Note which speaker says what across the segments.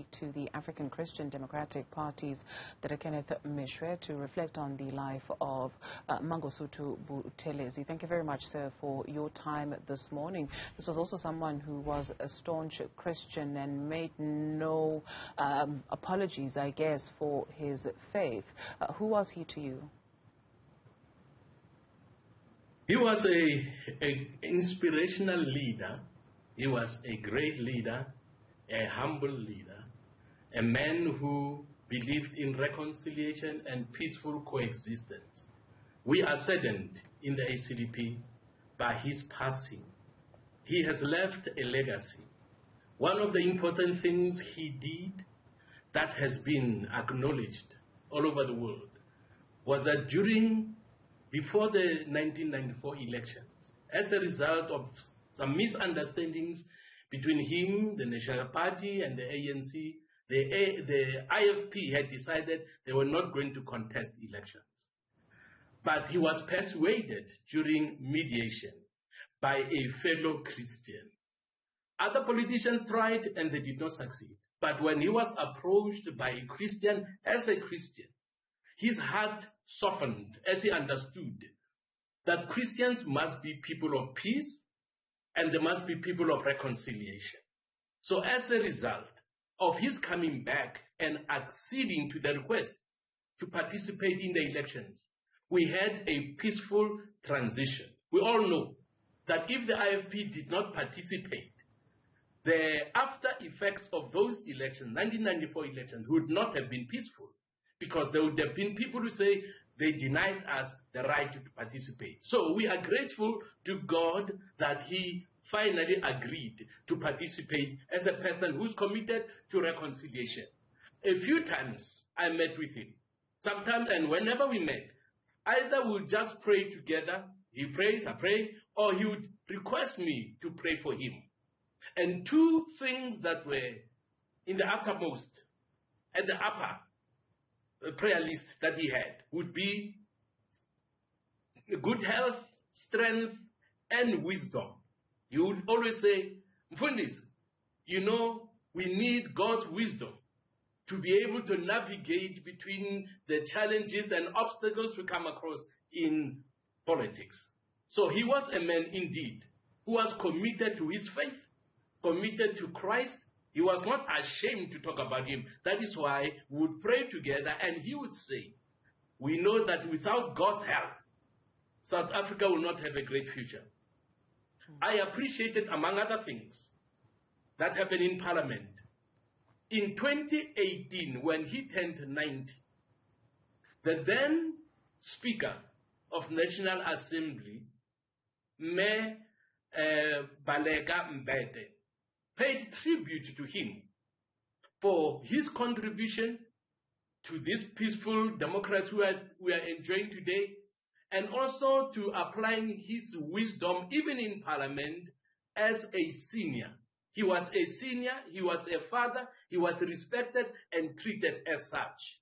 Speaker 1: speak to the African Christian Democratic Party's Dr. Kenneth Meshoe to reflect on the life of Mangosuthu Buthelezi. Thank you very much, sir, for your time this morning. This was also someone who was a staunch Christian and made no apologies, I guess, for his faith. Who was he to you?
Speaker 2: He was an inspirational leader. He was a great leader, a humble leader, a man who believed in reconciliation and peaceful coexistence. We are saddened in the ACDP by his passing. He has left a legacy. One of the important things he did that has been acknowledged all over the world was that before the 1994 elections, as a result of some misunderstandings between him, the National Party, and the ANC, the IFP had decided they were not going to contest elections. But he was persuaded during mediation by a fellow Christian. Other politicians tried and they did not succeed. But when he was approached by a Christian as a Christian, his heart softened as he understood that Christians must be people of peace and they must be people of reconciliation. So as a result of his coming back and acceding to the request to participate in the elections, we had a peaceful transition. We all know that if the IFP did not participate, the after effects of those elections, 1994 elections, would not have been peaceful, because there would have been people who say they denied us the right to participate. So we are grateful to God that he finally agreed to participate as a person who's committed to reconciliation. A few times I met with him. Sometimes, and whenever we met, either we'll just pray together, he prays, I pray, or he would request me to pray for him. And two things that were in the uppermost, at the upper prayer list that he had would be good health, strength, and wisdom. He would always say, Mfundis, you know, we need God's wisdom to be able to navigate between the challenges and obstacles we come across in politics. So he was a man indeed who was committed to his faith, committed to Christ. He was not ashamed to talk about him. That is why we would pray together and he would say, we know that without God's help, South Africa will not have a great future. I appreciated, among other things, that happened in Parliament. In 2018, when he turned 90, the then Speaker of National Assembly, Me Balega Mbete, paid tribute to him for his contribution to this peaceful democracy we are enjoying today, and also to applying his wisdom even in Parliament as a senior. He was a senior, he was a father, he was respected and treated as such.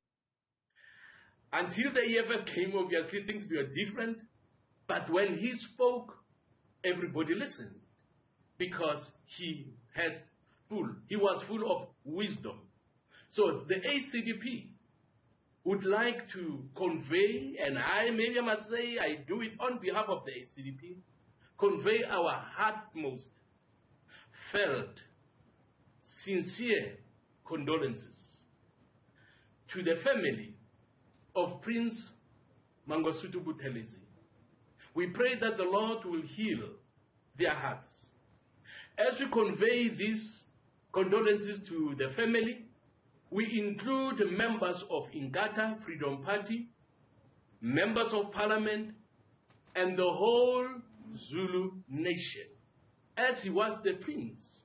Speaker 2: Until the EFF came, obviously things were different, but when he spoke, everybody listened, because he was full of wisdom. So the ACDP would like to convey, and I must say I do it on behalf of the ACDP, convey our heartmost felt, sincere condolences to the family of Prince Mangosuthu Buthelezi. We pray that the Lord will heal their hearts. As we convey these condolences to the family, we include members of Inkatha Freedom Party, members of Parliament, and the whole Zulu nation, as he was the prince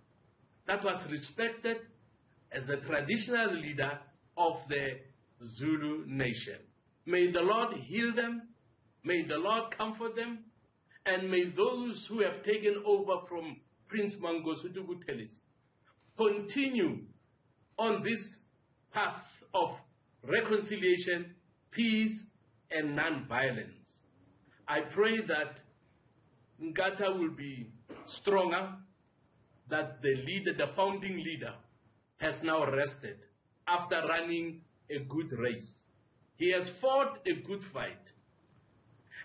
Speaker 2: that was respected as the traditional leader of the Zulu nation. May the Lord heal them, may the Lord comfort them, and may those who have taken over from Prince Mangosuthu Buthelezi continue on this path of reconciliation, peace, and non-violence. I pray that Inkatha will be stronger, that the founding leader, has now rested after running a good race. He has fought a good fight,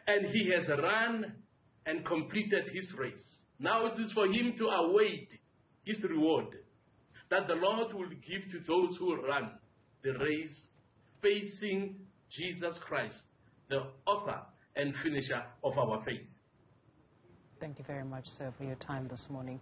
Speaker 2: and he has run and completed his race. Now it is for him to await his reward that the Lord will give to those who run the race facing Jesus Christ, the author and finisher of our faith.
Speaker 1: Thank you very much, sir, for your time this morning.